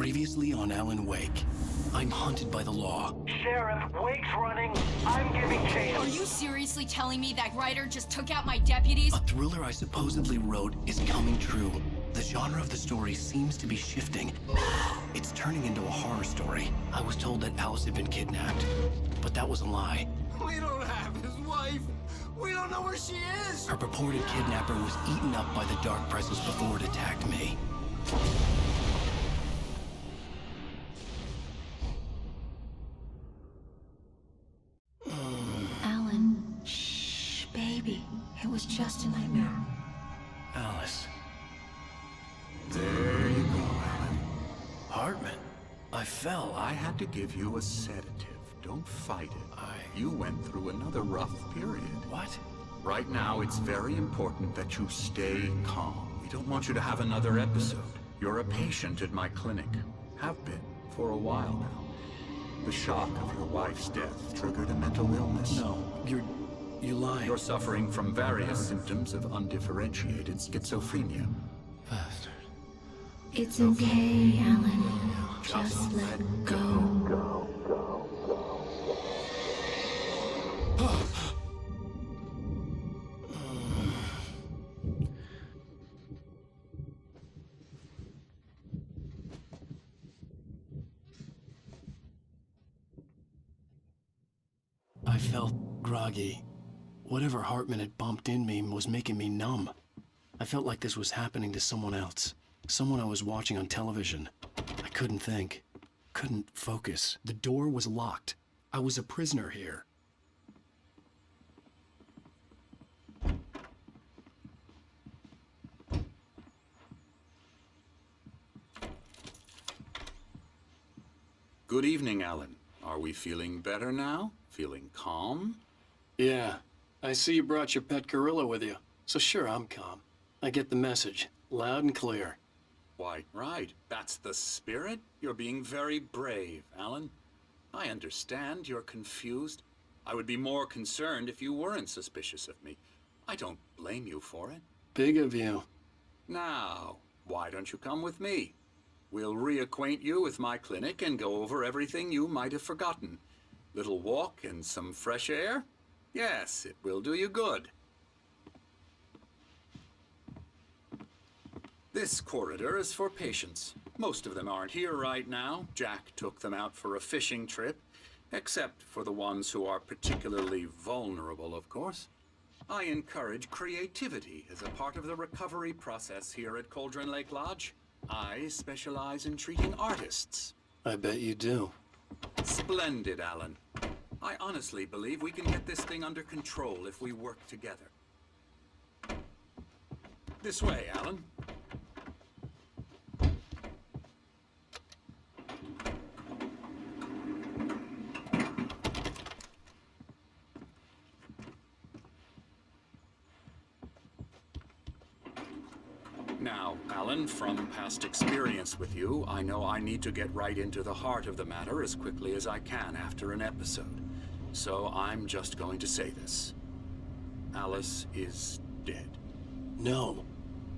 Previously on Alan Wake. I'm hunted by the law. Sheriff, Wake's running. I'm giving chase. Are you seriously telling me that writer just took out my deputies? A thriller I supposedly wrote is coming true. The genre of the story seems to be shifting. It's turning into a horror story. I was told that Alice had been kidnapped, but that was a lie. We don't have his wife. We don't know where she is. Her purported kidnapper was eaten up by the dark presence before it attacked me. Alan, shh, baby. It was just a nightmare. Alice. There you go, Alan. Hartman. I fell. I had to give you a sedative. Don't fight it. You went through another rough period. What? Right now, it's very important that you stay calm. We don't want you to have another episode. You're a patient at my clinic. Have been for a while now. The shock of your wife's death triggered a mental illness. No, you lying. You're suffering from various symptoms of undifferentiated schizophrenia. Bastard. It's okay, Alan. Just let go. I felt groggy. Whatever Hartman had bumped in me was making me numb. I felt like this was happening to someone else. Someone I was watching on television. I couldn't think. Couldn't focus. The door was locked. I was a prisoner here. Good evening, Alan. Are we feeling better now? Feeling calm? Yeah. I see you brought your pet gorilla with you. So sure, I'm calm. I get the message. Loud and clear. Why, right. That's the spirit. You're being very brave, Alan. I understand you're confused. I would be more concerned if you weren't suspicious of me. I don't blame you for it. Big of you. Now, why don't you come with me? We'll reacquaint you with my clinic and go over everything you might have forgotten. Little walk and some fresh air? Yes, it will do you good. This corridor is for patients. Most of them aren't here right now. Jack took them out for a fishing trip, except for the ones who are particularly vulnerable, of course. I encourage creativity as a part of the recovery process here at Cauldron Lake Lodge. I specialize in treating artists. I bet you do. Splendid, Alan. I honestly believe we can get this thing under control if we work together. This way, Alan. Now, Alan, from past experience with you, I know I need to get right into the heart of the matter as quickly as I can after an episode. So I'm just going to say this. Alice is dead. No.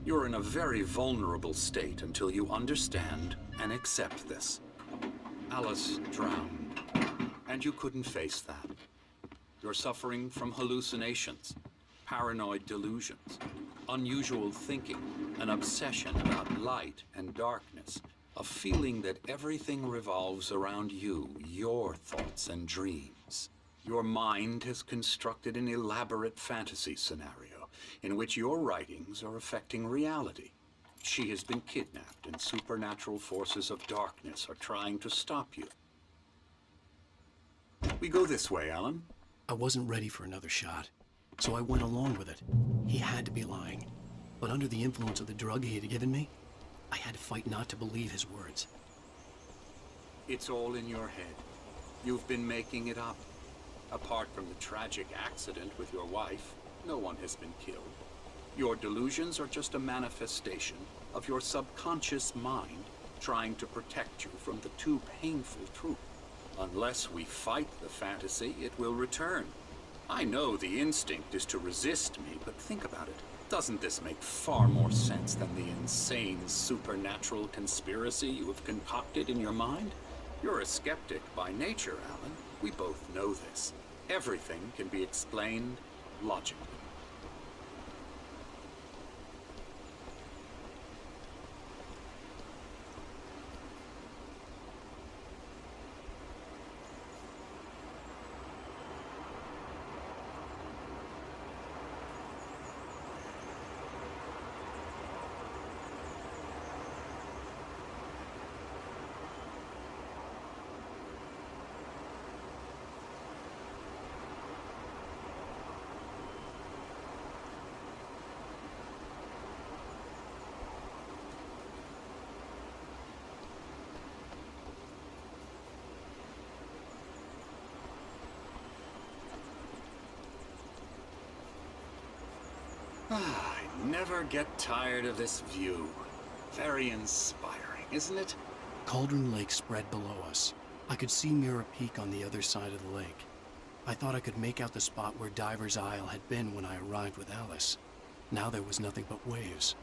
You're in a very vulnerable state until you understand and accept this. Alice drowned, and you couldn't face that. You're suffering from hallucinations, paranoid delusions, unusual thinking, an obsession about light and darkness, a feeling that everything revolves around you, your thoughts and dreams. Your mind has constructed an elaborate fantasy scenario in which your writings are affecting reality. She has been kidnapped and supernatural forces of darkness are trying to stop you. We go this way, Alan. I wasn't ready for another shot, so I went along with it. He had to be lying. But under the influence of the drug he had given me, I had to fight not to believe his words. It's all in your head. You've been making it up. Apart from the tragic accident with your wife, no one has been killed. Your delusions are just a manifestation of your subconscious mind trying to protect you from the too painful truth. Unless we fight the fantasy, it will return. I know the instinct is to resist me, but think about it. Doesn't this make far more sense than the insane supernatural conspiracy you have concocted in your mind? You're a skeptic by nature, Alan. We both know this. Everything can be explained logically. I never get tired of this view. Very inspiring, isn't it? Cauldron Lake spread below us. I could see Mirror Peak on the other side of the lake. I thought I could make out the spot where Diver's Isle had been when I arrived with Alice. Now there was nothing but waves.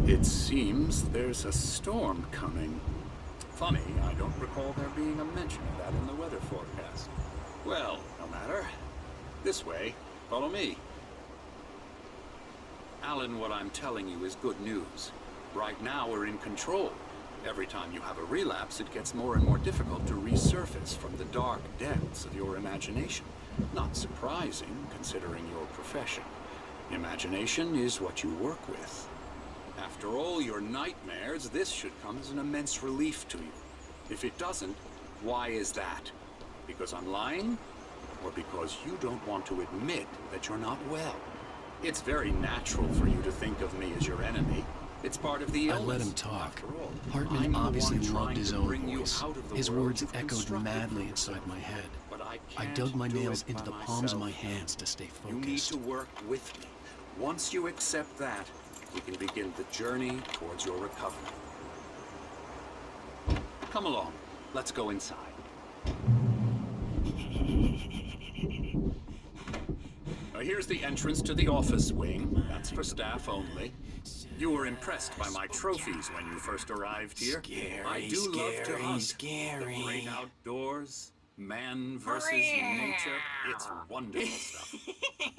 It seems there's a storm coming. Funny, I don't recall there being a mention of that in the weather forecast. Well, no matter. This way. Follow me. Alan, what I'm telling you is good news. Right now, we're in control. Every time you have a relapse, it gets more and more difficult to resurface from the dark depths of your imagination. Not surprising, considering your profession. Imagination is what you work with. After all your nightmares, this should come as an immense relief to you. If it doesn't, why is that? Because I'm lying? Or because you don't want to admit that you're not well? It's very natural for you to think of me as your enemy. It's part of the illness. I let him talk. After all, Hartman I'm the obviously one loved trying his to own bring you voice. out of the His world words you've echoed constructed madly for inside yourself. my head. But I I can't dug my do nails it into by the palms of myself. my hands to stay You need focused. to work with me. Once you accept that, we can begin the journey towards your recovery. Come along. Let's go inside. Now, here's the entrance to the office wing. That's for staff only. You were impressed by my trophies when you first arrived here. I do love to hunt. The great outdoors, man versus nature. It's wonderful stuff.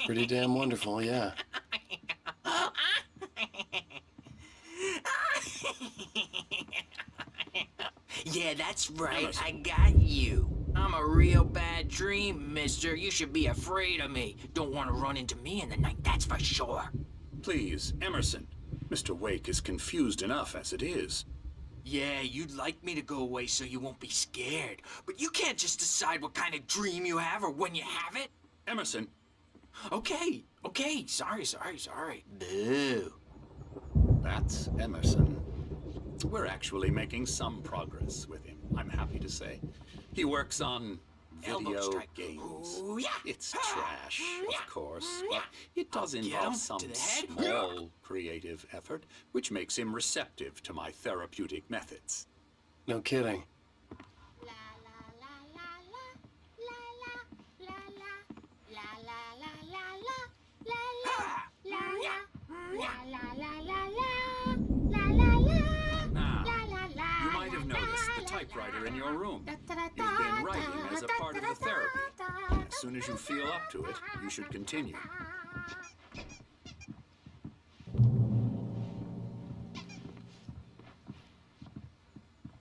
Pretty damn wonderful, yeah. Yeah, that's right. I got you. I'm a real bad dream, mister. You should be afraid of me. Don't want to run into me in the night, that's for sure. Please, Emerson. Mr. Wake is confused enough as it is. Yeah, you'd like me to go away so you won't be scared. But you can't just decide what kind of dream you have or when you have it. Emerson, Okay. Sorry. Boo. that's Emerson. We're actually making some progress with him, I'm happy to say. He works on Elbow video strike. games. Ooh, yeah. It's trash, of course, but it does I'll get involve him some to the head. small creative effort, which makes him receptive to my therapeutic methods. No kidding. Now, you might have noticed the typewriter in your room. You've been writing as a part of the therapy. As soon as you feel up to it, you should continue.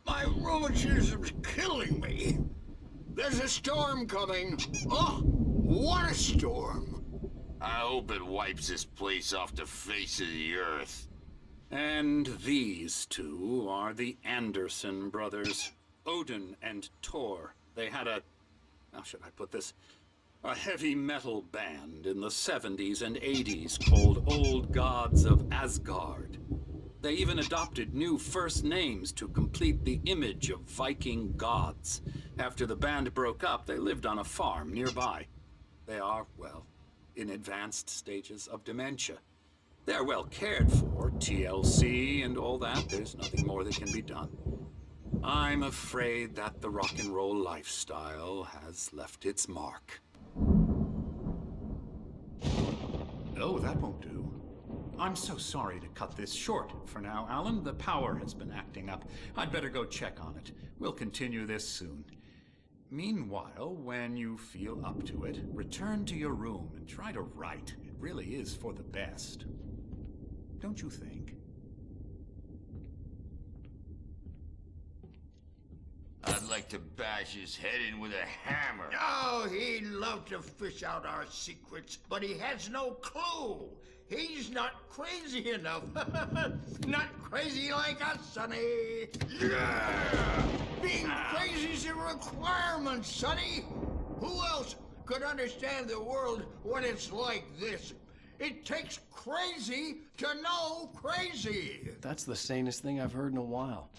My rheumatism's killing me. There's a storm coming. Oh, what a storm. I hope it wipes this place off the face of the earth. And these two are the Anderson brothers, Odin and Thor. They had how should I put this? A heavy metal band in the 70s and 80s called Old Gods of Asgard. They even adopted new first names to complete the image of Viking gods. After the band broke up, they lived on a farm nearby. They are, well, in advanced stages of dementia. They're well cared for, TLC and all that. There's nothing more that can be done. I'm afraid that the rock and roll lifestyle has left its mark. Oh, that won't do. I'm so sorry to cut this short for now, Alan. The power has been acting up. I'd better go check on it. We'll continue this soon. Meanwhile, when you feel up to it, return to your room and try to write. It really is for the best. Don't you think? I'd like to bash his head in with a hammer. Oh, he'd love to fish out our secrets, but he has no clue. He's not crazy enough. Not crazy like us, Sonny. Yeah! Being crazy's a requirement, Sonny. Who else could understand the world when it's like this? It takes crazy to know crazy. That's the sanest thing I've heard in a while.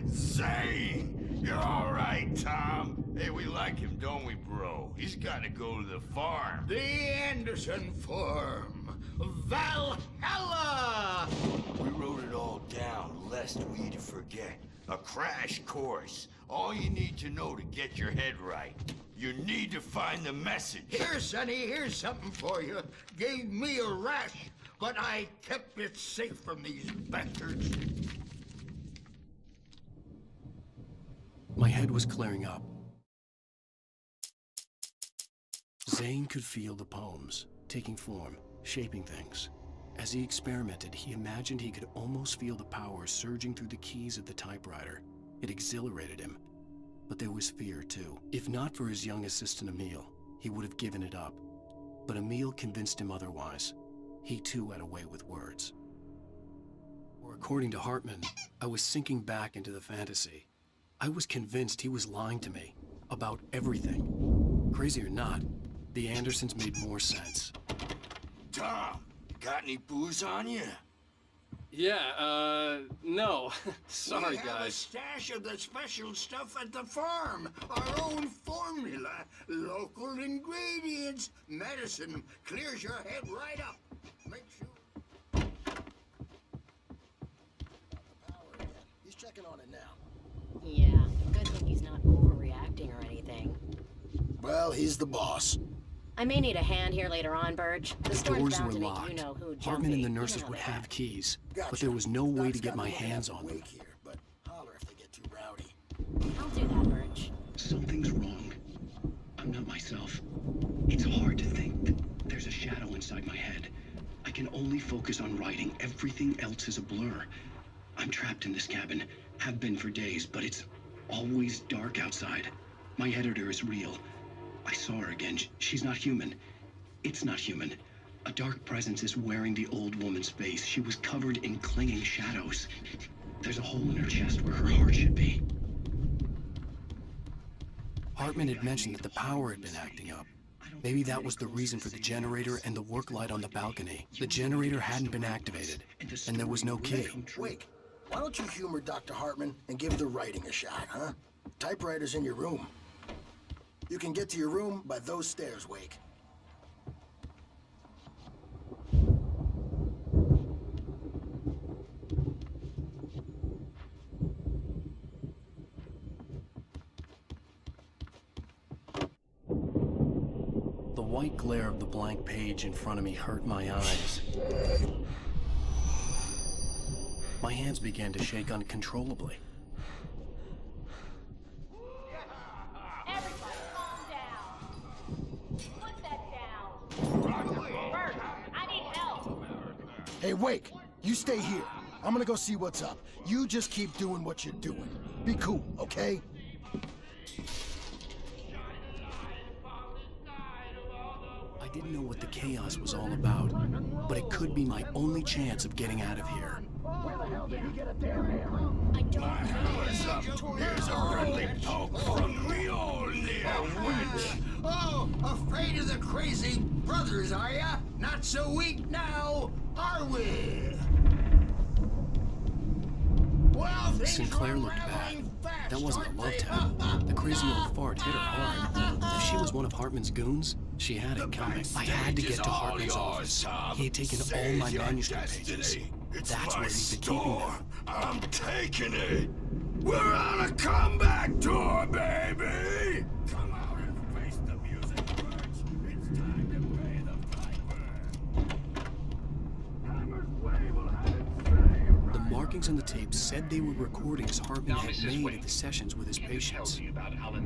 Zane! You're all right, Tom. Hey, we like him, don't we, bro? He's got to go to the farm. The Anderson Farm. Valhalla! We wrote it all down, lest we forget. A crash course. All you need to know to get your head right. You need to find the message. Here, Sonny, here's something for you. Gave me a rash, but I kept it safe from these bastards. My head was clearing up. Zane could feel the poems, taking form, shaping things. As he experimented, he imagined he could almost feel the power surging through the keys of the typewriter. It exhilarated him. But there was fear, too. If not for his young assistant Emil, he would have given it up. But Emil convinced him otherwise. He, too, had a way with words. Or according to Hartman, I was sinking back into the fantasy. I was convinced he was lying to me about everything. Crazy or not, the Andersons made more sense. Tom, got any booze on you? Yeah, no. Sorry, we have a guys. stash of the special stuff at the farm. Our own formula. Local ingredients. Medicine clears your head right up. Makes you... He's checking on it now. Yeah, good thing he's not overreacting or anything. Well, he's the boss. I may need a hand here later on, Birch. The The store's doors bound were to make locked. you know who Hartman and the jumpy. You nurses know would that. have keys, Gotcha. but there was no way Doc's to get got my me to hands have on to them. wake here, but holler if they get too rowdy. I'll do that, Birch. Something's wrong. I'm not myself. It's hard to think. There's a shadow inside my head. I can only focus on writing. Everything else is a blur. I'm trapped in this cabin. Have been for days, but it's always dark outside. My editor is real. I saw her again. She's not human. It's not human. A dark presence is wearing the old woman's face. She was covered in clinging shadows. There's a hole in her chest where her heart should be. Hartman had mentioned that the power had been acting up. Maybe that was the reason for the generator and the work light on the balcony. The generator hadn't been activated, and there was no key. Wake, why don't you humor Dr. Hartman and give the writing a shot, huh? Typewriter's in your room. You can get to your room by those stairs, Wake. The white glare of the blank page in front of me hurt my eyes. My hands began to shake uncontrollably. Everybody, calm down. Put that down. Bert, I need help. Hey, Wake, you stay here. I'm gonna go see what's up. You just keep doing what you're doing. Be cool, okay? I didn't know what the chaos was all about, but it could be my only chance of getting out of here. I don't know. What's up? Here's a friendly poke from Mjolnir, witch. Oh, afraid of the crazy brothers, are ya? Not so weak now, are we? Well, things Sinclair were looked bad. rattling fast, That wasn't a aren't love they? tap. The crazy old fart hit her hard. If she was one of Hartman's goons, she had it coming. I had to get to Hartman's office. He had taken all my manuscript pages. That's where he'd been keeping them. I'm taking it. We're on a comeback tour, baby. Come out and face the music, Birch. It's time to markings on the tape said they were recordings Hartman had made at the sessions with his patients.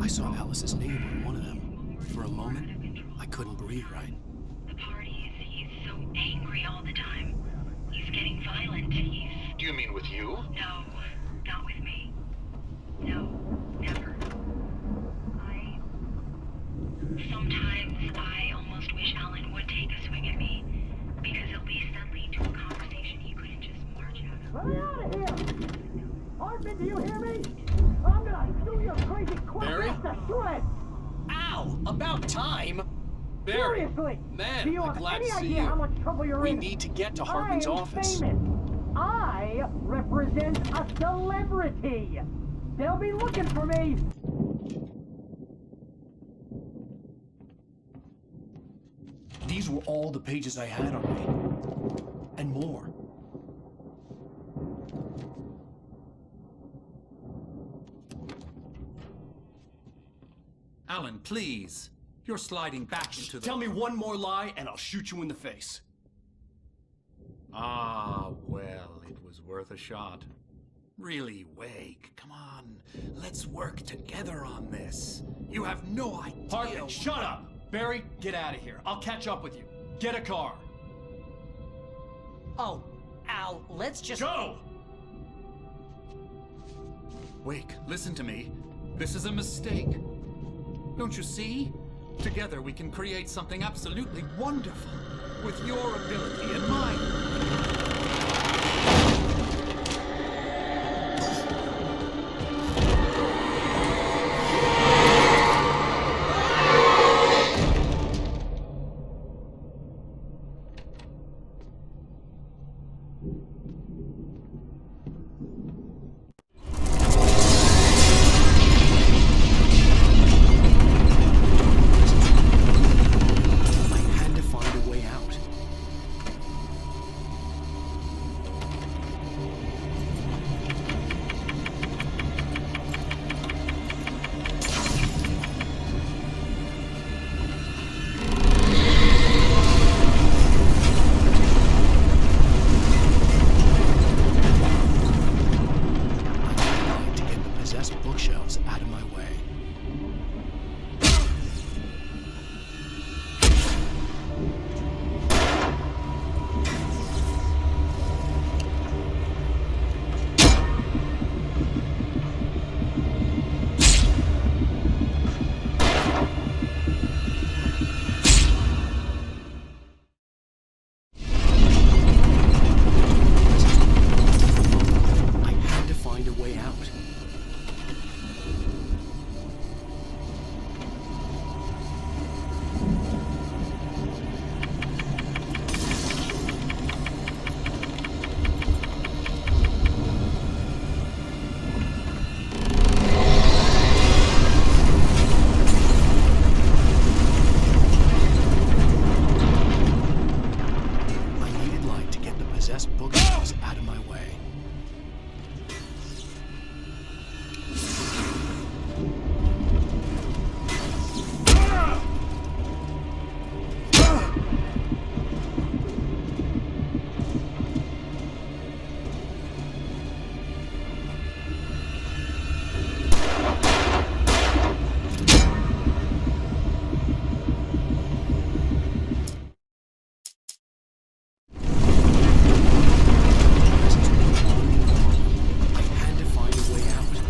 I saw Alice's name on one of them. For a moment, I couldn't breathe right. The parties, he's so angry all the time. He's getting violent. Do you mean with you? No, not with me. No, never. Sometimes I almost wish Alan would take a swing at me, because at least that lead to a conversation he couldn't just march out of. Get out of here! Hartman, do you hear me? I'm gonna do your crazy Barry? quack to shreds! Ow! About time! Barry! Seriously! Man, do you I'm have glad any to see idea you. how much trouble you're We in? need to get to Hartman's I'm office. famous. I represent a celebrity. They'll be looking for me. These were all the pages I had on me. And more. Alan, please. You're sliding back into the... Tell me one more lie and I'll shoot you in the face. Ah, well, it was worth a shot. Really, Wake, come on. Let's work together on this. You have no idea... Hartman, shut up! Barry, get out of here. I'll catch up with you. Get a car. Oh, Al, let's just... Go! Wake, listen to me. This is a mistake. Don't you see? Together we can create something absolutely wonderful. With your ability and mine. I had to find a way out. I need to get the possessed bookshelves out of my way. I had to find a way out. I needed light to get the possessed bookshelves out of my way. I had to find a way out.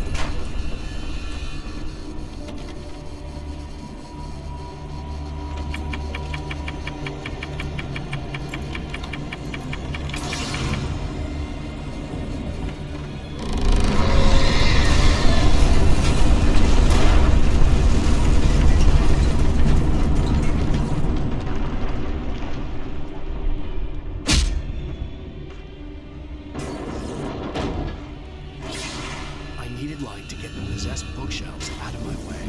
I needed light to get the possessed bookshelves out of my way.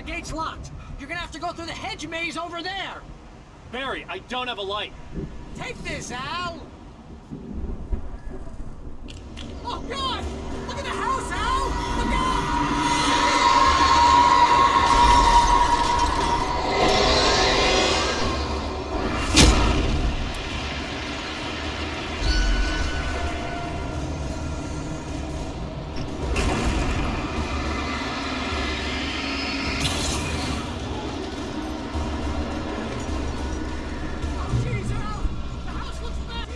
the gate's locked. You're gonna have to go through the hedge maze over there. Barry, I don't have a light. Take this, Al! Oh, God! Look at the house, Al! Look out! Jeez, Al! The house looks bad!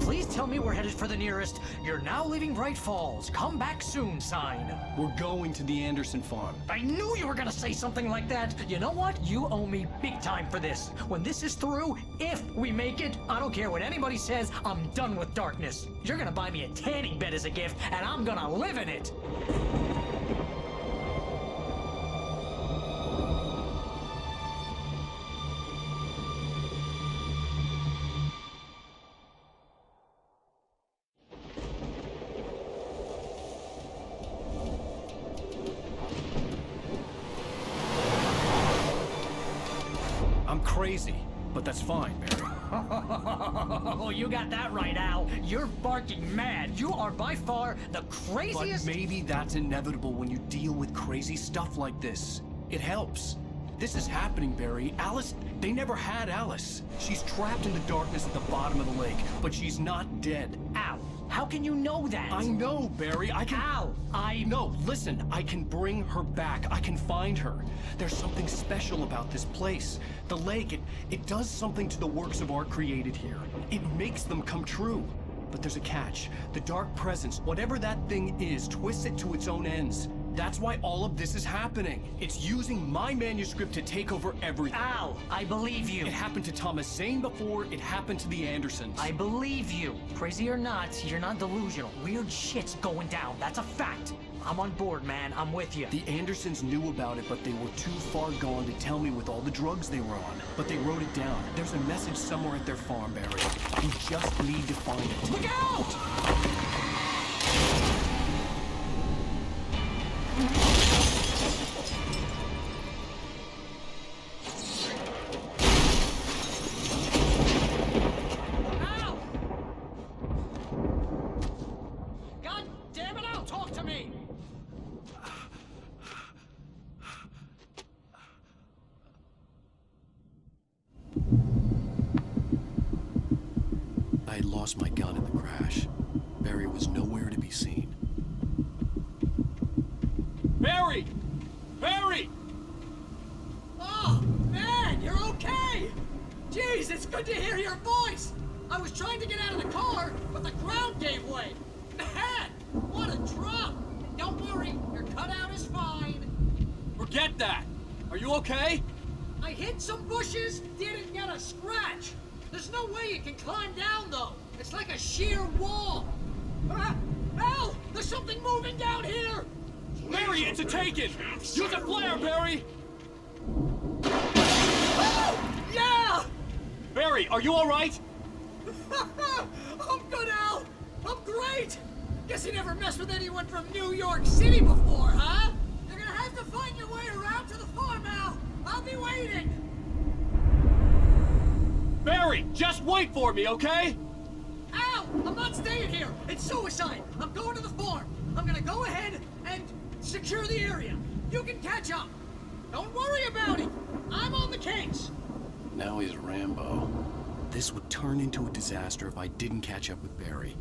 Please tell me we're headed for the nearest "You're now leaving Bright Falls. Come back soon" sign. We're going to the Anderson farm. I knew you were gonna say something like that. You know what? You owe me big time for this. When this is through, if we make it, I don't care what anybody says, I'm done with darkness. You're gonna buy me a tanning bed as a gift, and I'm gonna live in it. I'm crazy, but that's fine, Barry. Oh, you got that right, Al. You're barking mad. You are by far the craziest. But maybe that's inevitable when you deal with crazy stuff like this. It helps. This is happening, Barry. Alice, they never had Alice. She's trapped in the darkness at the bottom of the lake, but she's not dead. Al, how can you know that? I know, Barry. I can... Al, No, listen. I can bring her back. I can find her. There's something special about this place. The lake, it does something to the works of art created here. It makes them come true. But there's a catch. The dark presence, whatever that thing is, twists it to its own ends. That's why all of this is happening. It's using my manuscript to take over everything. Al, I believe you. It happened to Thomas Zane before, it happened to the Andersons. I believe you. Crazy or not, you're not delusional. Weird shit's going down. That's a fact. I'm on board, man. I'm with you. The Andersons knew about it, but they were too far gone to tell me with all the drugs they were on. But they wrote it down. There's a message somewhere at their farm, Barry. You just need to find it. Look out! Al! God damn it, Al, talk to me! I had lost my gun in the crash. Barry was nowhere to be seen. Barry! Barry! Oh, man, you're okay! Jeez, it's good to hear your voice! I was trying to get out of the car, but the ground gave way. Man, what a drop! Don't worry, your cutout is fine. Forget that! Are you okay? I hit some bushes, didn't get a scratch. There's no way you can climb down, though. It's like a sheer wall. Al, there's something moving down here! Barry, it's a taken! Use a flare, Barry! Oh, yeah! Barry, are you alright? I'm good, Al. I'm great. Guess you never messed with anyone from New York City before, huh? You're gonna have to find your way around to the farm, Al. I'll be waiting. Barry, just wait for me, okay? Al, I'm not staying here. It's suicide. I'm going to the farm. I'm gonna go ahead and secure the area. You can catch up. Don't worry about it. I'm on the case. Now he's Rambo. This would turn into a disaster if I didn't catch up with Barry.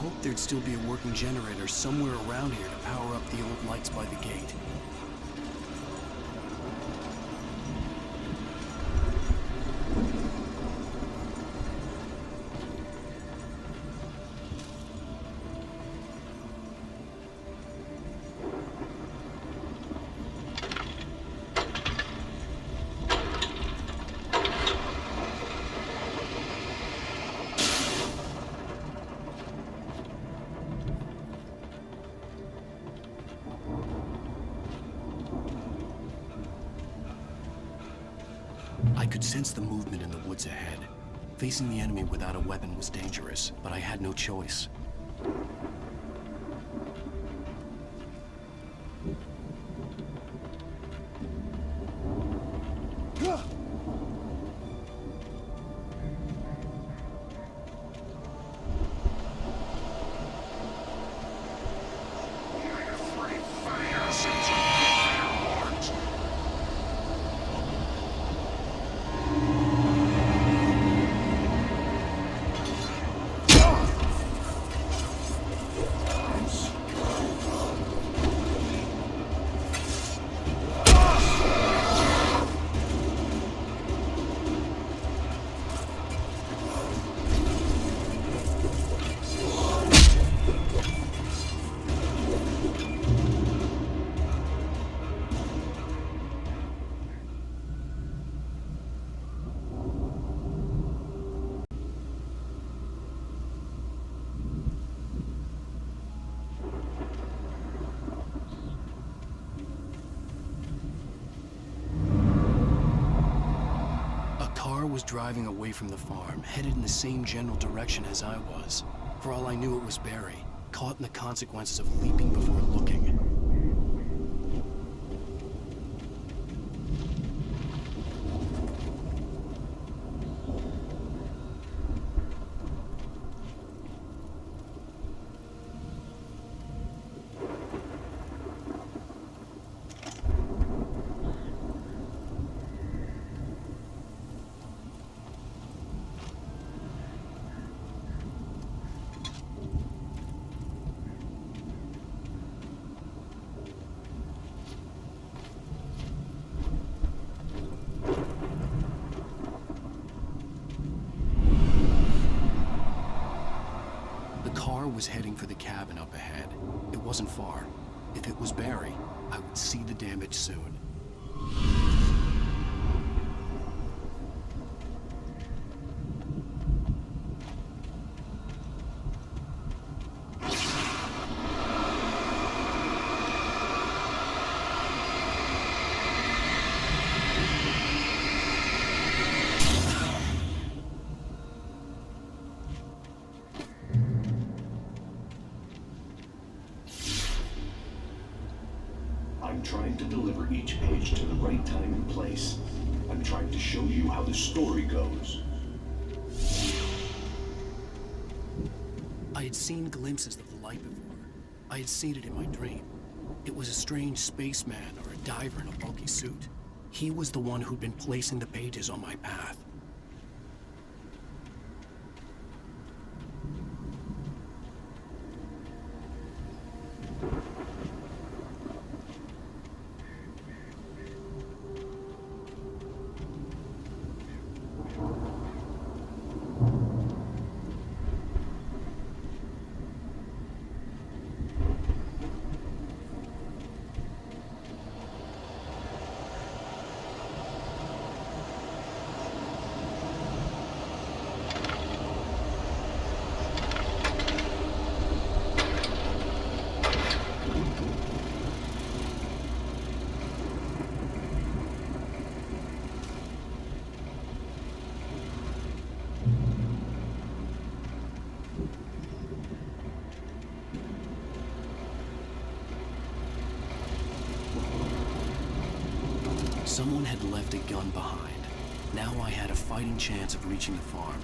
hoped there'd still be a working generator somewhere around here to power up the old lights by the gate. I could sense the movement in the woods ahead. Facing the enemy without a weapon was dangerous, but I had no choice. Was driving away from the farm, headed in the same general direction as I was. For all I knew, it was Barry, caught in the consequences of leaping before looking. Was heading for the cabin up ahead. It wasn't far. If it was Barry, I would see the damage soon. I'm trying to deliver each page to the right time and place. I'm trying to show you how the story goes. I had seen glimpses of the light before. I had seen it in my dream. It was a strange spaceman or a diver in a bulky suit. He was the one who'd been placing the pages on my path. Someone had left a gun behind. Now I had a fighting chance of reaching the farm.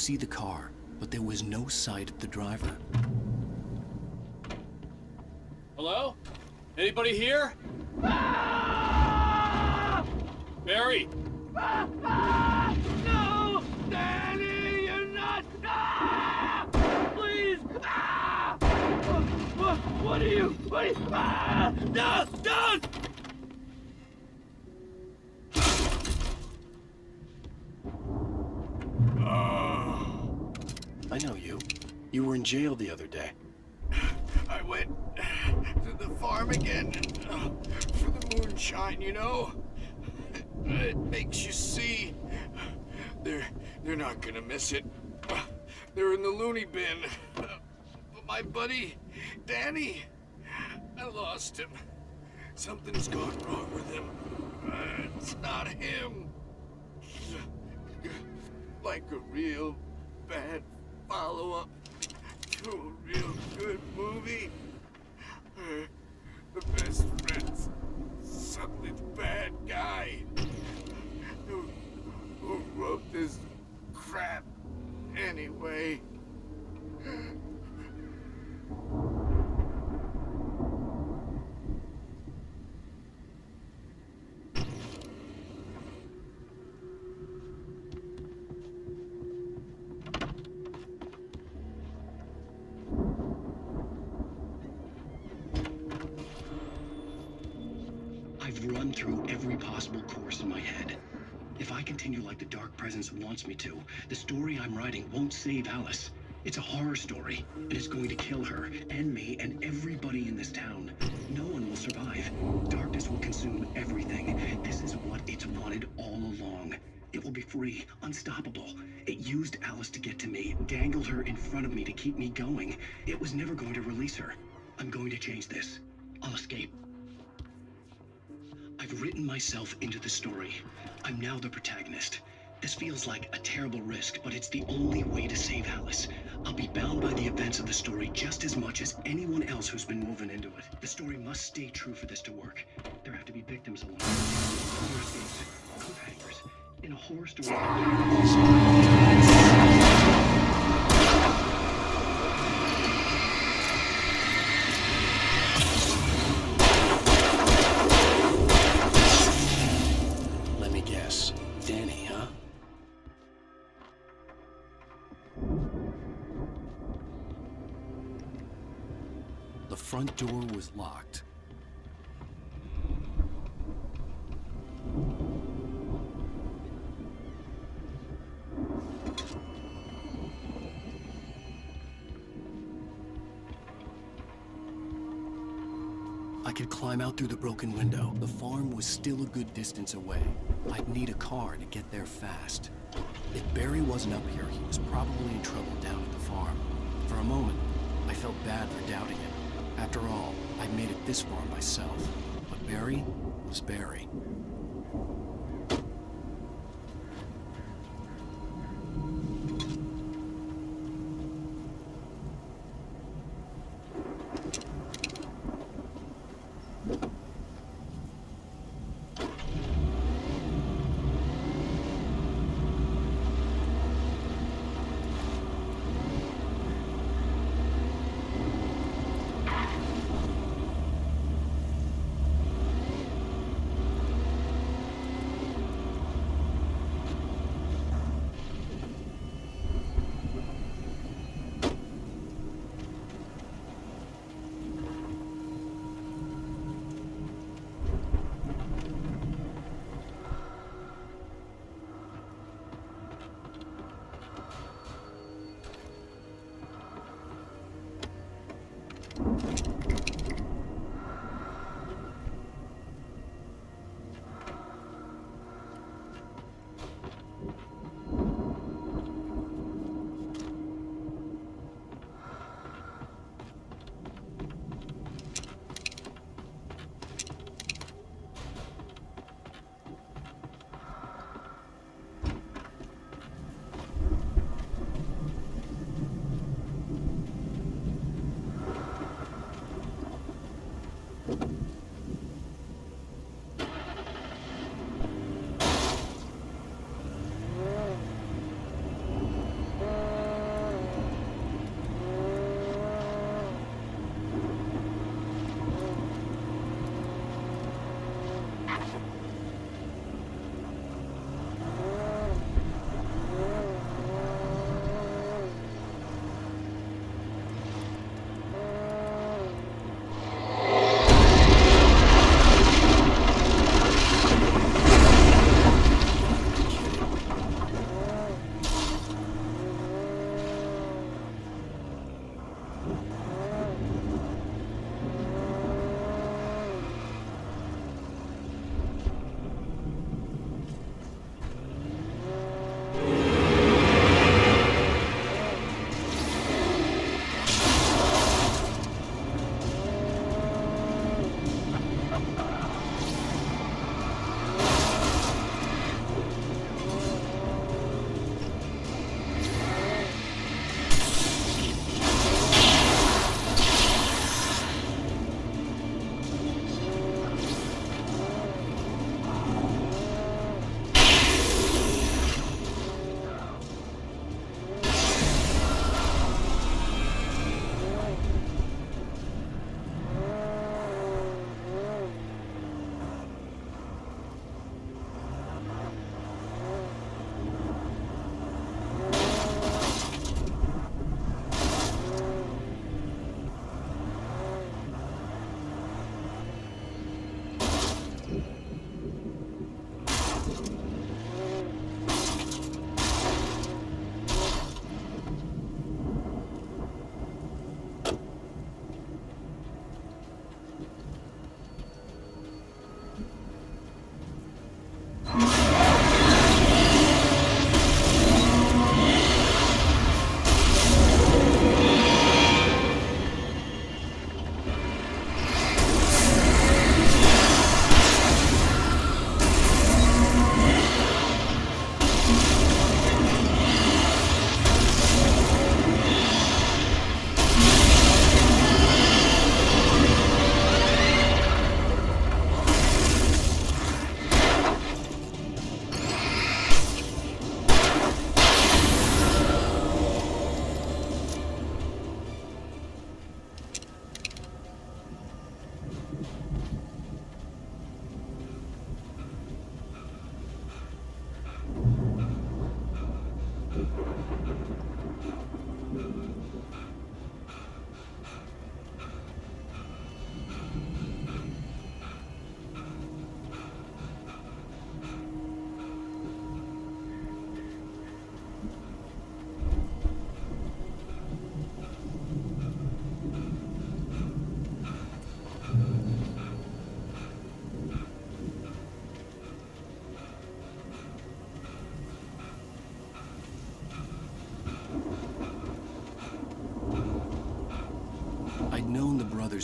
see the car, but there was no sight of the driver. Hello? Anybody here? Barry! No! Danny, you're not! Please! What are you? No! Don't! I know you. You were in jail the other day. I went to the farm again for the moonshine, you know? It makes you see. They're not gonna miss it. They're in the loony bin. But my buddy, Danny, I lost him. Something's gone wrong with him. It's not him. Like a real bad follow-up to a real good movie. The best friend's suddenly the bad guy who wrote this crap anyway. I've run through every possible course in my head. If I continue like the Dark Presence wants me to, the story I'm writing won't save Alice. It's a horror story, and it's going to kill her, and me, and everybody in this town. No one will survive. Darkness will consume everything. This is what it's wanted all along. It will be free, unstoppable. It used Alice to get to me, dangled her in front of me to keep me going. It was never going to release her. I'm going to change this. I'll escape. I've written myself into the story. I'm now the protagonist. This feels like a terrible risk, but it's the only way to save Alice. I'll be bound by the events of the story just as much as anyone else who's been woven into it. The story must stay true for this to work. There have to be victims along the way. Horror escapes, cliffhangers. In a horror story... Let me guess. Danny, huh? The front door was locked. I could climb out through the broken window. The farm was still a good distance away. I'd need a car to get there fast. If Barry wasn't up here, he was probably in trouble down at the farm. For a moment, I felt bad for doubting him. After all, I'd made it this far myself. But Barry was Barry.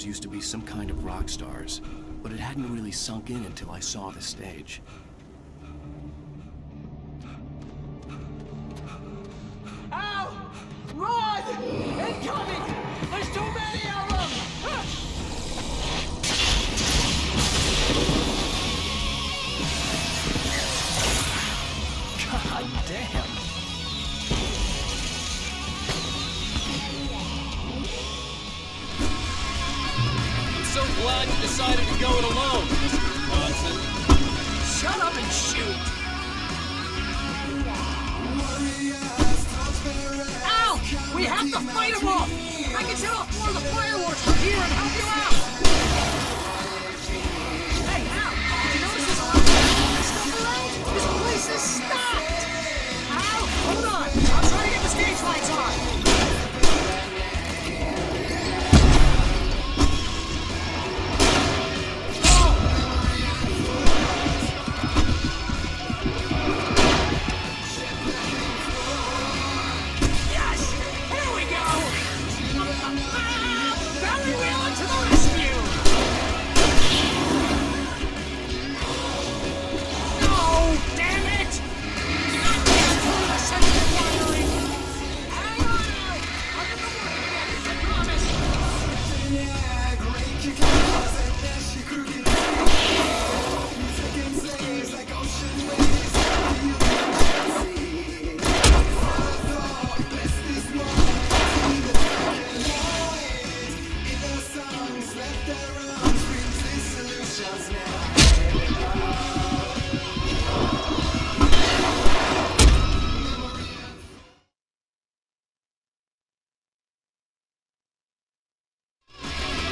actors used to be some kind of rock stars, but it hadn't really sunk in until I saw the stage. Ow! Run! Incoming! There's too many of them! God damn! I'm so glad you decided to go it alone, Mr. Johnson. Shut up and shoot! Ow! We have to fight them off! I can set off more of the fireworks from here and help you out! Hey, Al! Did you notice there's a lot of stuff around? This place is stopped! Al, hold on! I'll try to get the stage lights on!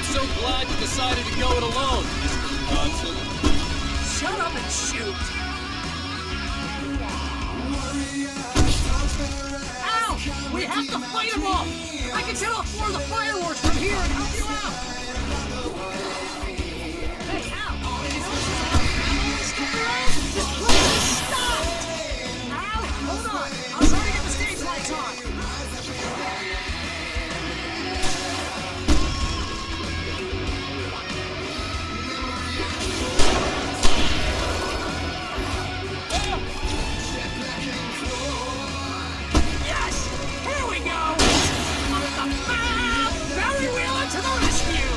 So glad you decided to go it alone, Mr. Johnson. Shut up and shoot! Ow! We have to fight them off! I can set off more of the fireworks from here and help you out! Hey, Al! Did you notice there's a lot of stuff around? This place is stopped! Al, hold on! I'll try to get the stage lights on! Barry Wheeler to the rescue!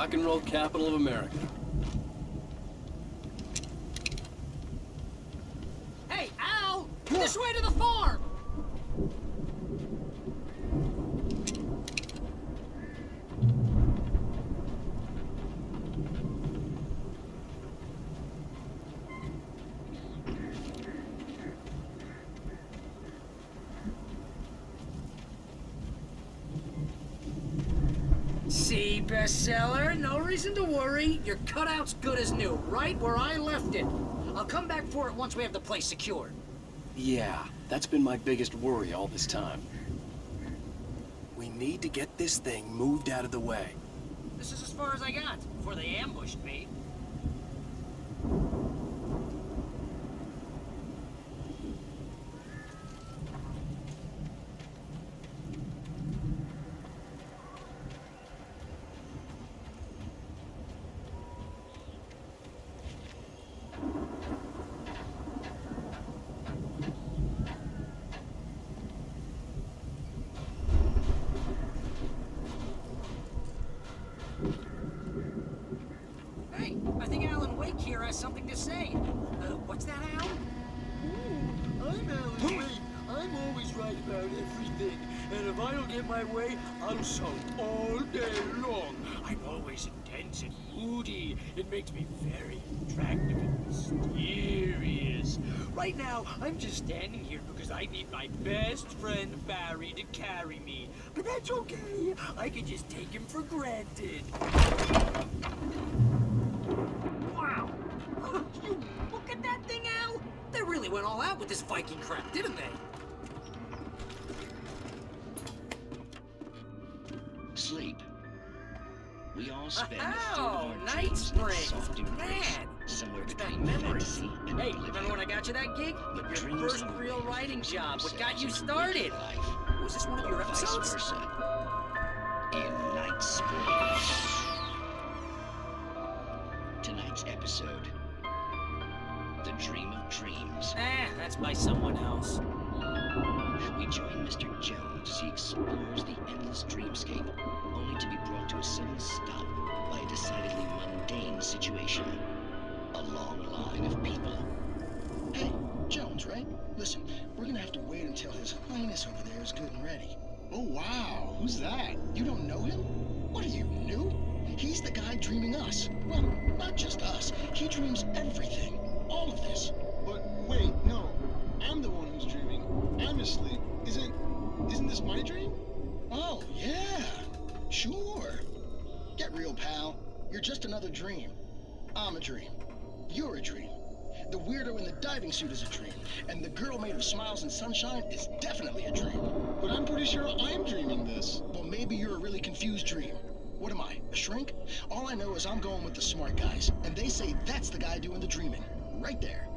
rock and roll capital of America. Hey, Al! This way to the farm! See, bestseller, no reason to worry. Your cutout's good as new, right where I left it. I'll come back for it once we have the place secured. Yeah, that's been my biggest worry all this time. We need to get this thing moved out of the way. This is as far as I got before they ambushed me. Hey, I think Alan Wake here has something to say. What's that, Al? I'm Alan Wake. I'm always right about everything. And if I don't get my way, I'll sulk all day long. I'm always intense and moody. It makes me very attractive and mysterious. Right now, I'm just standing here because I need my best friend Barry to carry me. But that's okay. I can just take him for granted. Wow! You look at that thing, Al! They really went all out with this Viking crap, didn't they? Sleep. We all spend Oh, a third of our Night dreams in Spring! soft embrace, Man! somewhere It's between that memory. fantasy and Hey, oblivion. remember when I got you that gig? But Your dreams first and real waking writing job. What got themselves you into started? waking life, Was this one of your or vice episodes? versa. In Night Spring. Tonight's episode, The Dream of Dreams. That's by someone else. We join Mr. Jones as he explores the endless dreamscape, only to be brought to a sudden stop by a decidedly mundane situation. A long line of people. Hey, Jones, right? Listen, we're gonna have to wait until His Highness over there is good and ready. Oh, wow. Who's that? You don't know him? What are you, new? He's the guy dreaming us. Well, not just us. He dreams everything. All of this. But wait, no. I'm the one who's dreaming. I'm asleep. Isn't this my dream? Oh, yeah. Sure. Get real, pal. You're just another dream. I'm a dream. You're a dream. The weirdo in the diving suit is a dream. And the girl made of smiles and sunshine is definitely a dream. But I'm pretty sure I'm dreaming this. Well, maybe you're a really confused dream. What am I, a shrink? All I know is I'm going with the smart guys. And they say that's the guy doing the dreaming. Right there.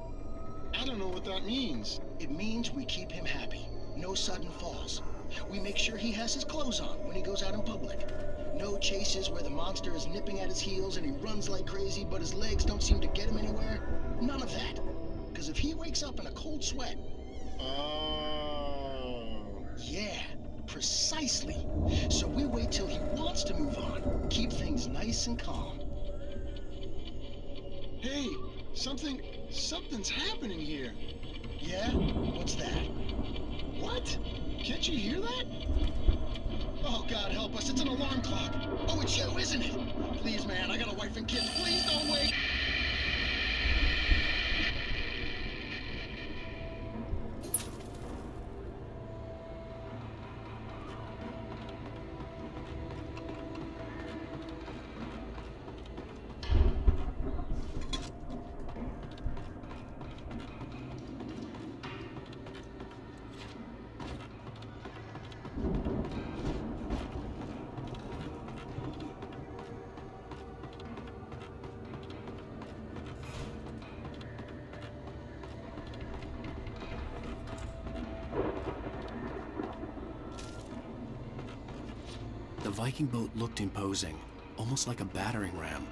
I don't know what that means. It means we keep him happy. No sudden falls. We make sure he has his clothes on when he goes out in public. No chases where the monster is nipping at his heels and he runs like crazy, but his legs don't seem to get him anywhere. None of that. Because if he wakes up in a cold sweat... Oh... Yeah, precisely. So we wait till he wants to move on. Keep things nice and calm. Hey, something's happening here. Yeah? What's that? What? Can't you hear that? Oh, God help us, it's an alarm clock. Oh, it's you, isn't it? Please, man, I got a wife and kids. Please don't wake. The Viking boat looked imposing, almost like a battering ram.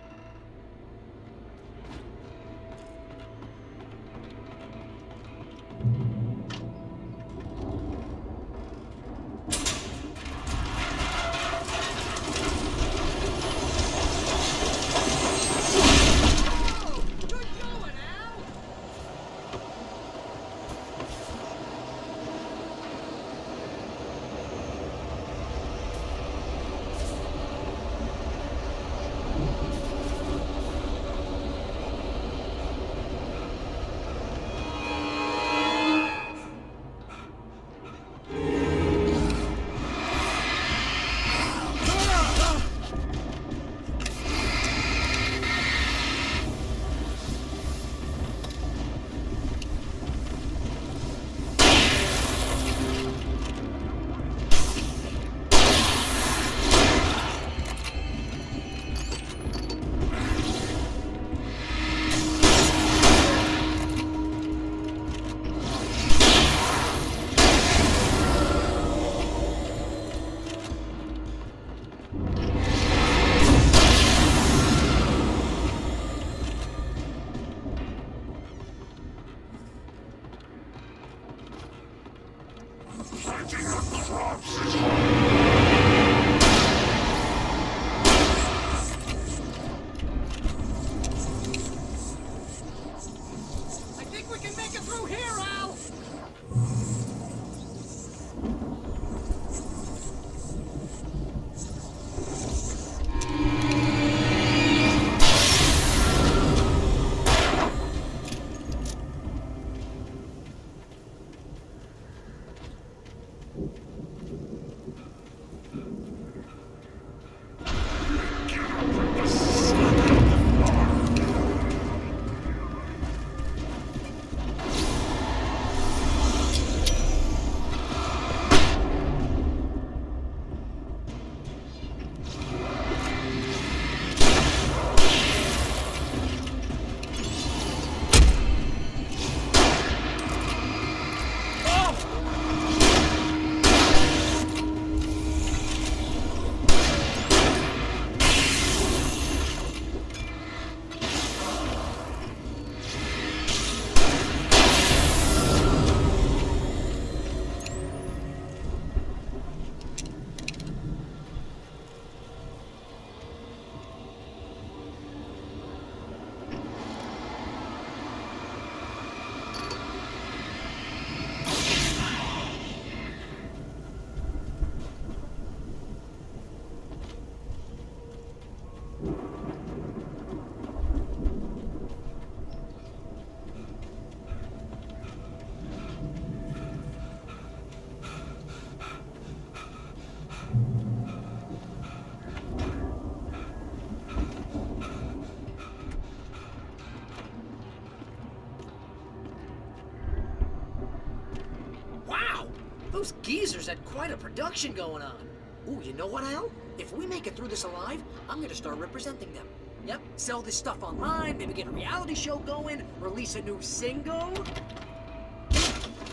Those geezers had quite a production going on. Ooh, you know what, Al? If we make it through this alive, I'm gonna start representing them. Yep, sell this stuff online, maybe get a reality show going, release a new single.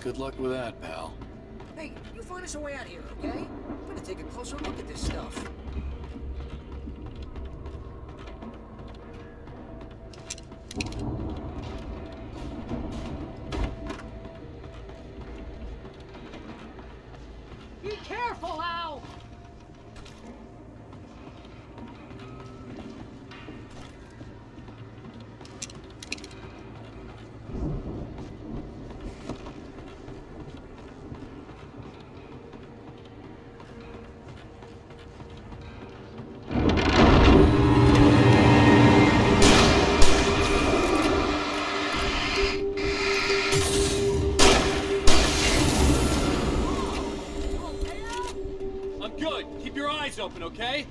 Good luck with that, pal. Hey, you find us a way out here, okay? I'm gonna take a closer look at this stuff. Be careful, Al! I'm good. Keep your eyes open, okay?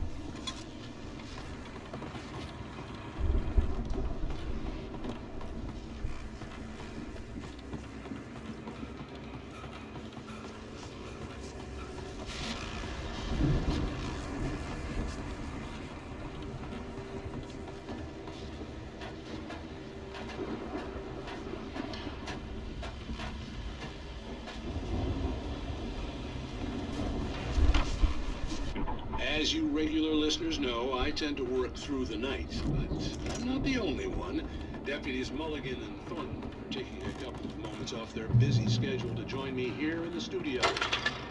As you regular listeners know, I tend to work through the night, but I'm not the only one. Deputies Mulligan and Thornton are taking a couple of moments off their busy schedule to join me here in the studio.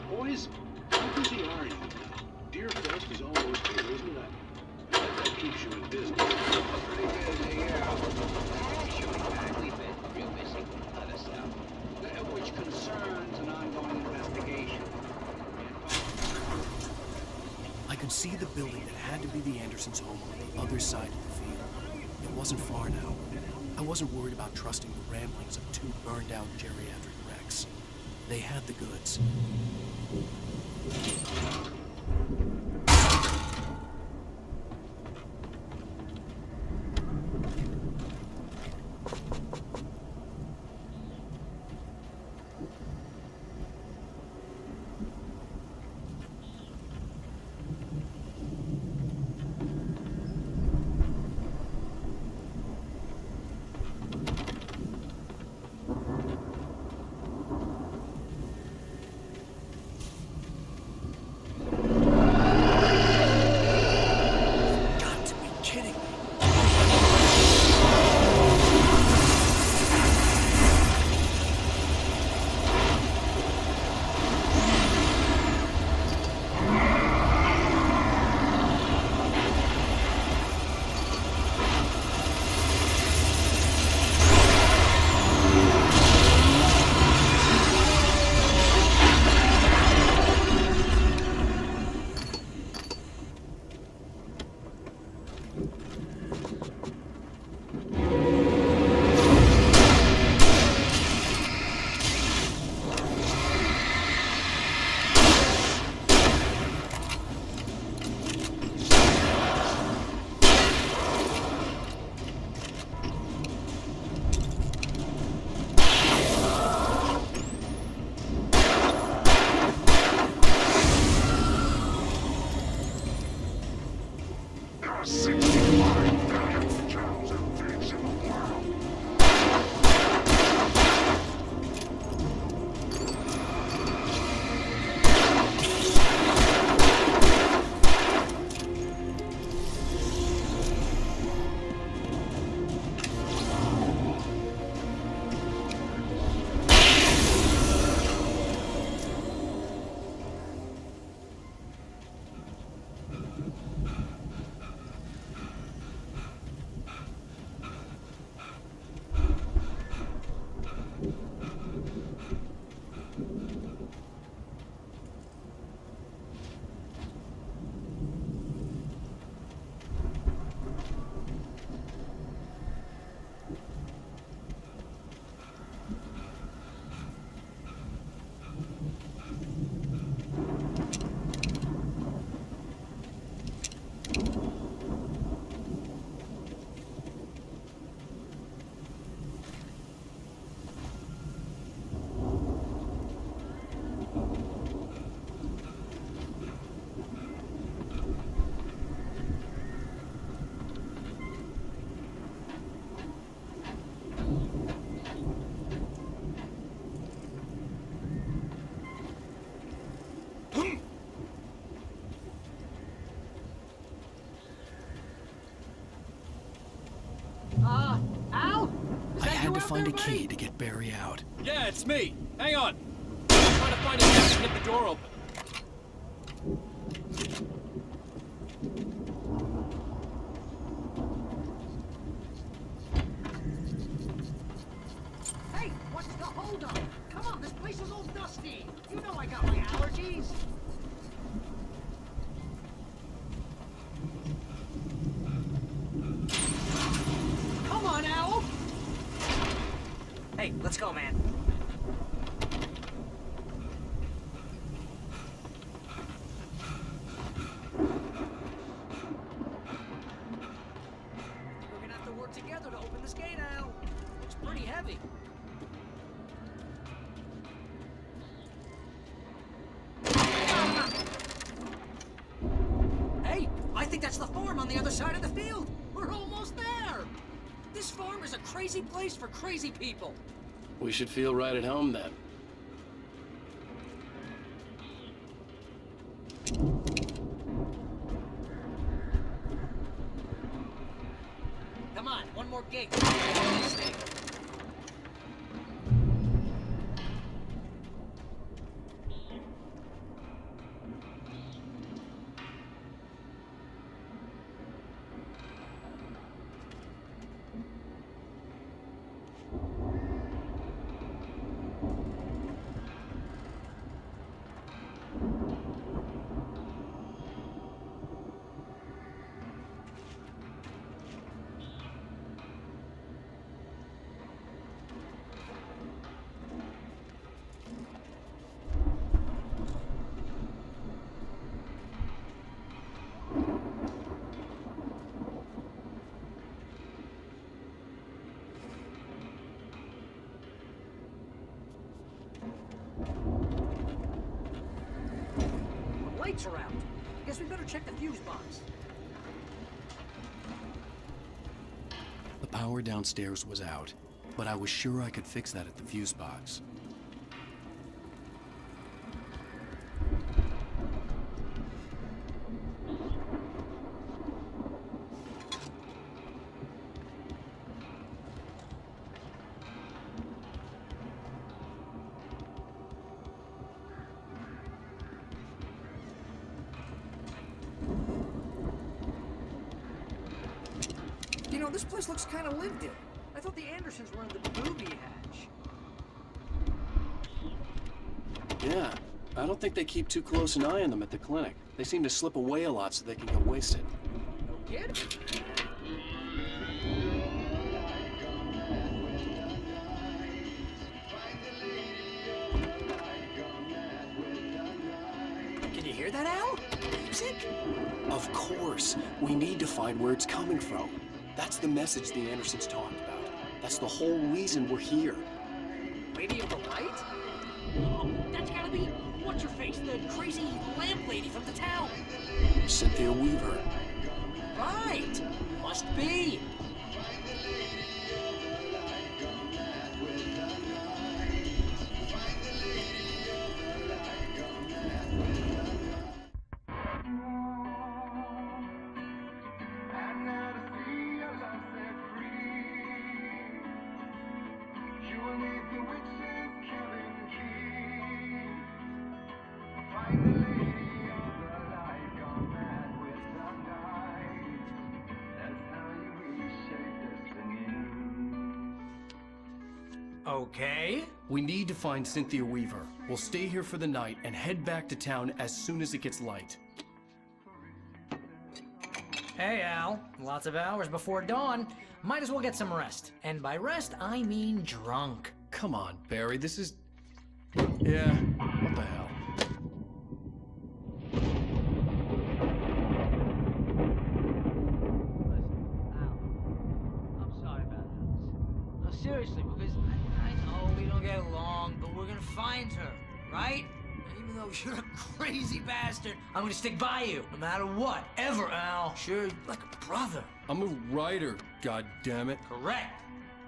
Boys, how busy are you? Deerfest is almost here, isn't it? I bet that keeps you in business. Pretty busy, yeah. Actually, we've been real busy with other stuff, which concerns an ongoing investigation. I could see the building that had to be the Andersons' home on the other side of the field. It wasn't far now. I wasn't worried about trusting the ramblings of two burned-out geriatric wrecks. They had the goods. to find a key to get Barry out. Yeah, it's me. Hang on. I'm trying to find a key to get the door open. Hey, what's the holdup? Come on, this place is all dusty. You know I got my allergies. Come on, Al! Hey, let's go, man. We're gonna have to work together to open this gate, Al. It's pretty heavy. Hey, I think that's the farm on the other side of the field. We're almost there. This farm is a crazy place for crazy people. We should feel right at home then. Come on, one more gate. This thing. Lights are out. Guess we better check the fuse box. The power downstairs was out, but I was sure I could fix that at the fuse box. You know, this place looks kind of lived in. I thought the Andersons were in the booby hatch. Yeah, I don't think they keep too close an eye on them at the clinic. They seem to slip away a lot so they can get wasted. No kid? Can you hear that, Al? Music? Of course. We need to find where it's coming from. That's the message the Andersons talked about. That's the whole reason we're here. Lady of the Light? Oh, that's gotta be what's-her-face, the crazy lamp lady from the town. Cynthia Weaver. Right! Must be! Okay. We need to find Cynthia Weaver. We'll stay here for the night and head back to town as soon as it gets light. Hey, Al. Lots of hours before dawn. Might as well get some rest. And by rest, I mean drunk. Come on, Barry, this is... Yeah, what the hell? I'm sorry about this. No, seriously, because I know we don't get along, but we're gonna find her, right? And even though you're a crazy bastard, I'm gonna stick by you, no matter what, ever, Al. Sure, like a brother. I'm a writer, goddammit. Correct.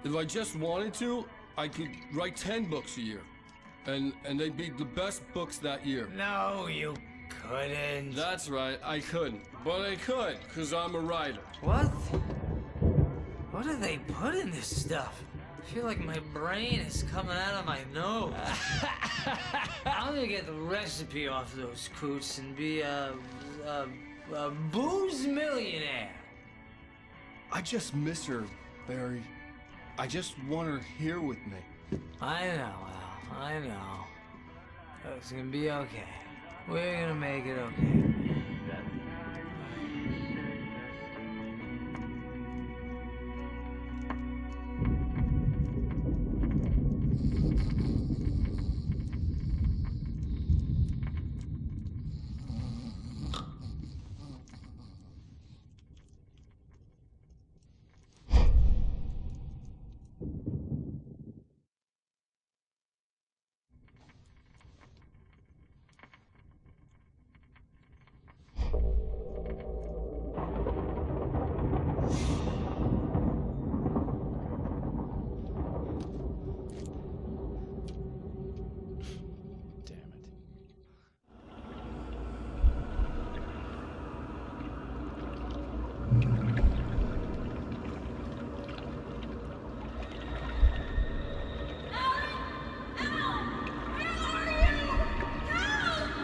If I just wanted to, I could write 10 books a year. And they'd be the best books that year. No, you couldn't. That's right, I couldn't. But I could, because I'm a writer. What? What do they put in this stuff? I feel like my brain is coming out of my nose. I'm gonna get the recipe off those coots and be a booze millionaire. I just miss her, Barry. I just want her here with me. I know, Al. I know. It's gonna be okay. We're gonna make it okay.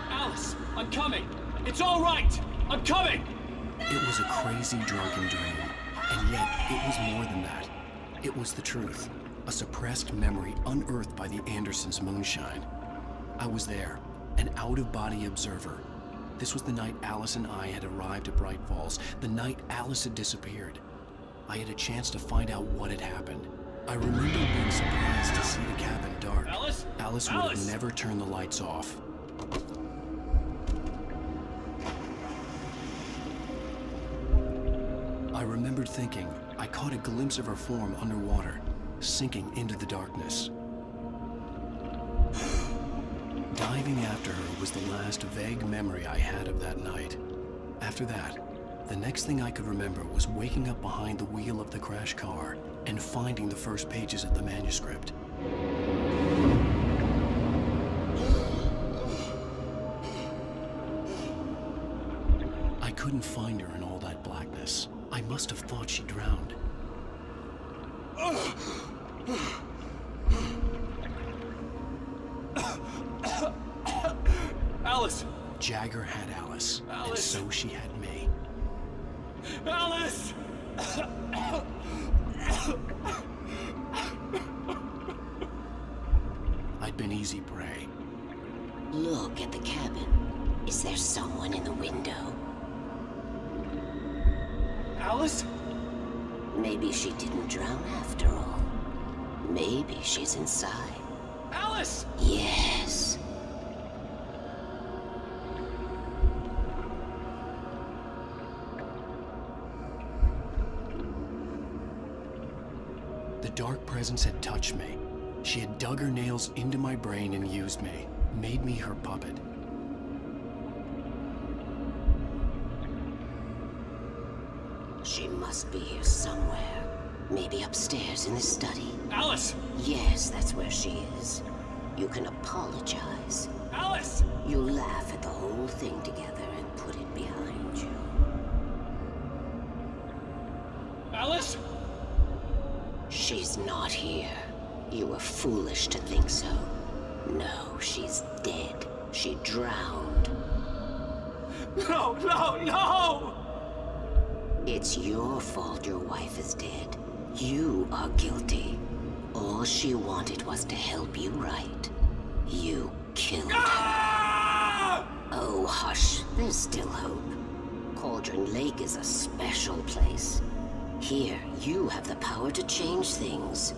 Alice, I'm coming! It's all right! I'm coming! It was a crazy drunken dream, and yet it was more than that. It was the truth, a suppressed memory unearthed by the Andersons' moonshine. I was there, an out-of-body observer. This was the night Alice and I had arrived at Bright Falls, the night Alice had disappeared. I had a chance to find out what had happened. I remember being surprised to see the cabin dark. Alice? Alice would have never turned the lights off. I remembered thinking I caught a glimpse of her form underwater, sinking into the darkness. Diving after her was the last vague memory I had of that night. After that, the next thing I could remember was waking up behind the wheel of the crashed car and finding the first pages of the manuscript. I couldn't find her in all that blackness. I must have thought she drowned. Alice! Jagger had Alice, and Alice! so she had me. Alice! I'd been easy prey. Look at the cabin. Is there someone in the window? Alice? Maybe she didn't drown after all. Maybe she's inside. Alice! Yes. The dark presence had touched me. She had dug her nails into my brain and used me, made me her puppet. She must be here somewhere. Maybe upstairs in the study. Alice! Yes, that's where she is. You can apologize. Alice! You laugh at the whole thing together and put it behind you. Alice? She's not here. You were foolish to think so. No, she's dead. She drowned. No, no, no! It's your fault your wife is dead. You are guilty. All she wanted was to help you right. You killed her. Oh, hush. There's still hope. Cauldron Lake is a special place. Here, you have the power to change things.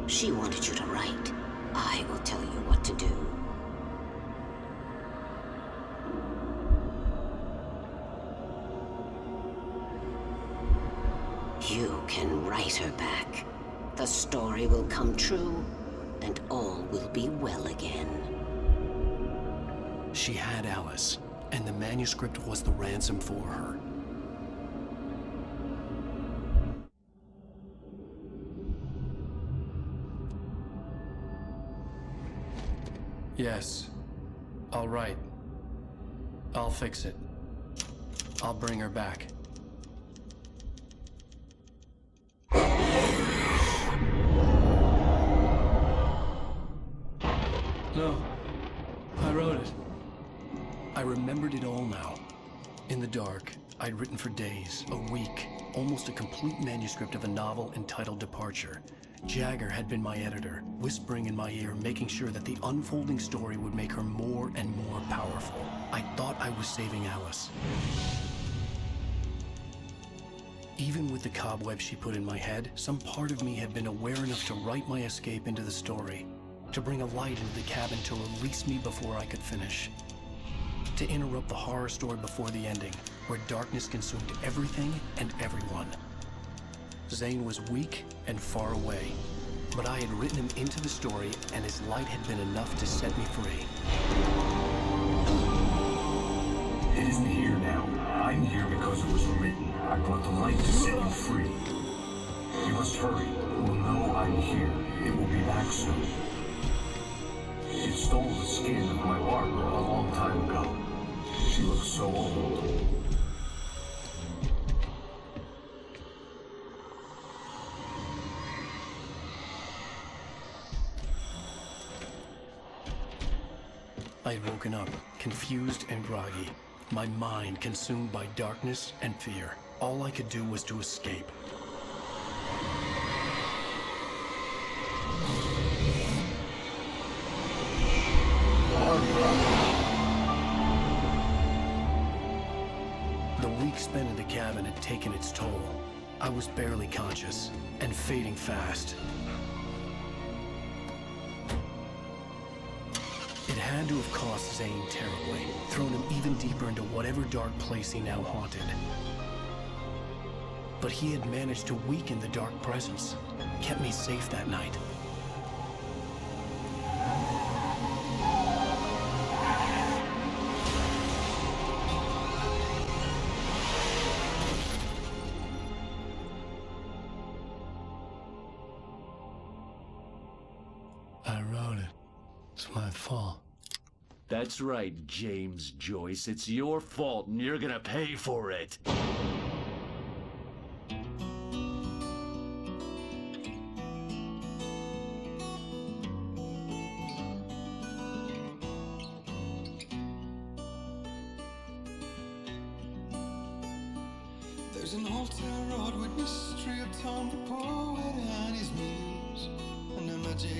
She wanted you to write. I will tell you what to do. You can write her back. The story will come true, and all will be well again. She had Alice, and the manuscript was the ransom for her. Yes. All right. I'll fix it. I'll bring her back. No. I wrote it. I remembered it all now. In the dark, I'd written for days, a week, almost a complete manuscript of a novel entitled Departure. Jagger had been my editor, whispering in my ear, making sure that the unfolding story would make her more and more powerful. I thought I was saving Alice. Even with the cobweb she put in my head, some part of me had been aware enough to write my escape into the story, to bring a light into the cabin to release me before I could finish, to interrupt the horror story before the ending, where darkness consumed everything and everyone. Zane was weak and far away, but I had written him into the story, and his light had been enough to set me free. It isn't here now. I'm here because it was written. I brought the light to set you free. You must hurry. We'll know I'm here. It will be back soon. It stole the skin of my Barbara a long time ago. She looks so old. I'd woken up, confused and groggy, my mind consumed by darkness and fear. All I could do was to escape. The week spent in the cabin had taken its toll. I was barely conscious, and fading fast. It had to have cost Zane terribly, thrown him even deeper into whatever dark place he now haunted. But he had managed to weaken the dark presence, kept me safe that night. I wrote it. It's my fault. That's right, James Joyce. It's your fault, and you're gonna pay for it. There's an old town road with mystery of Tom the poet and his muse, and a magic